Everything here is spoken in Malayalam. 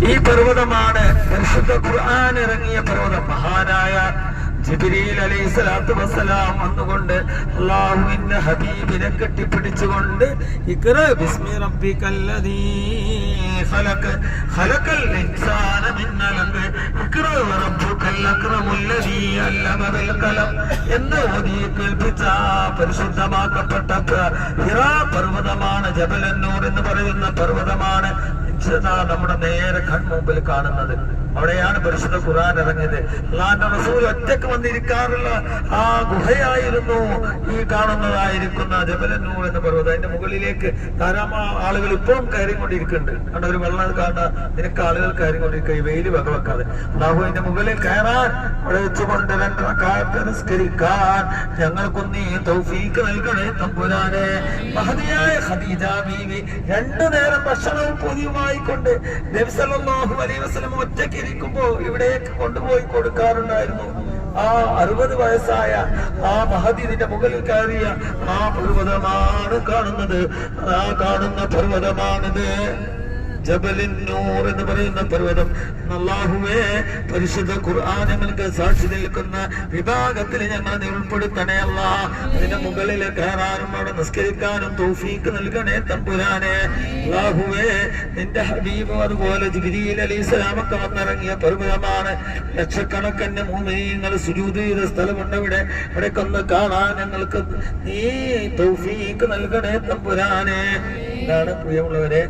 ഈ പർവ്വതമാണ് പരിശുദ്ധ ഖുർആൻ ഇറങ്ങിയ പർവ്വതം. മഹാനായ ജിബ്രീൽ അലൈഹിസ്സലാത്തു വസ്സലാം വന്നുകൊണ്ട് അല്ലാഹുവിന്റെ ഹബീബിനെ കെട്ടിപ്പിടിച്ചുകൊണ്ട് ഇഖ്റ ബിസ്മി റബ്ബിക്കല്ലദീ ഖലഖ് ഖലഖൽ ഇൻസാന മിൻ അലഖ് ഇഖ്റ വറബ്ബുക്കൽ അക്രമുല്ലദീ അല്ലമ ബിൽ ഖലം എന്ന് ഓതി കേൾപ്പിച്ച പരിശുദ്ധമാക്കപ്പെട്ട ഹിറാ പർവ്വതമാണ്, ജബലന്നൂർ എന്ന് പറയുന്ന പർവ്വതമാണ് നമ്മുടെ നേരെ കൺമുമ്പിൽ കാണുന്നത്. അവിടെയാണ് പരിശുദ്ധ ഖുർആൻ ഇറങ്ങിയത്. അല്ലാഹുവിന്റെ റസൂൽ ഒറ്റക്ക് വന്നിരിക്കാറുള്ള ആ ഗുഹയായിരുന്നു ഈ കാണുന്നതായിരിക്കുന്ന ജബലന്നൂർ എന്ന പർവ്വതം. അതിന്റെ മുകളിലേക്ക് ധാരാളം ആളുകൾ ഇപ്പോഴും കയറിക്കൊണ്ടിരിക്കുന്നുണ്ട്. കണ്ട ഒരു വെള്ളം കാണുന്ന നിനക്ക് ആളുകൾ കയറിക്കൊണ്ടിരിക്കുക, ഈ വെയില് വകവെക്കാതെ. അല്ലാഹുവിന്റെ മുകളിൽ കയറാൻ അവിടെ വെച്ചുകൊണ്ട് 2 റക്അത്ത് നിസ്കരിക്കാൻ ഞങ്ങൾക്കൊന്ന് തൗഫീഖ് നൽകണേ തമ്പുരാനെ. മഹദിയായ ഖദീജ ബീവി 2 നേരം ഭക്ഷണവും പൊതിയുമായിക്കൊണ്ട് നബി സല്ലല്ലാഹു അലൈഹി വസല്ലം ഒറ്റയ്ക്ക് ഇരിക്കുമ്പോ ഇവിടേക്ക് കൊണ്ടുപോയി കൊടുക്കാറുണ്ടായിരുന്നു. ആ 60 വയസ്സായ ആ മഹദി ഇതിന്റെ മുകളിൽ കയറിയ ആ പർവ്വതമാണ് കാണുന്നത്. ആ കാണുന്ന പർവ്വതമാണിത് ജബലിന്നൂർ എന്ന് പറയുന്ന പർവ്വതം. അല്ലാഹുവേ, പരിശുദ്ധ ഖുർആൻ ഞങ്ങൾക്ക് സാക്ഷി നിൽക്കുന്ന വിഭാഗത്തിൽ ഞങ്ങളെ ഉൾപ്പെടുത്തണേ അല്ലാഹ്. അതിന്റെ മുകളിൽ കയറാനും അവിടെ നിസ്കരിക്കാനും തൗഫീഖ് നൽകണേ തമ്പുരാനെ. അല്ലാഹുവേ, നിന്റെ ഹബീബ് അതുപോലെ ജിബ്രീൽ അലൈഹിസ്സലാമൊക്കെ വന്നിറങ്ങിയ പർവ്വതമാണ്. ലക്ഷക്കണക്കിന് മുഅ്മിനീങ്ങൾ സുജൂദ് ചെയ്ത സ്ഥലമുണ്ട് അവിടെ. അവിടേക്കൊന്ന് കാണാൻ ഞങ്ങൾക്ക് നീ തൗഫീഖ് നൽകണേ തമ്പുരാനെ. ഇതാണ് പ്രിയമുള്ളവരെ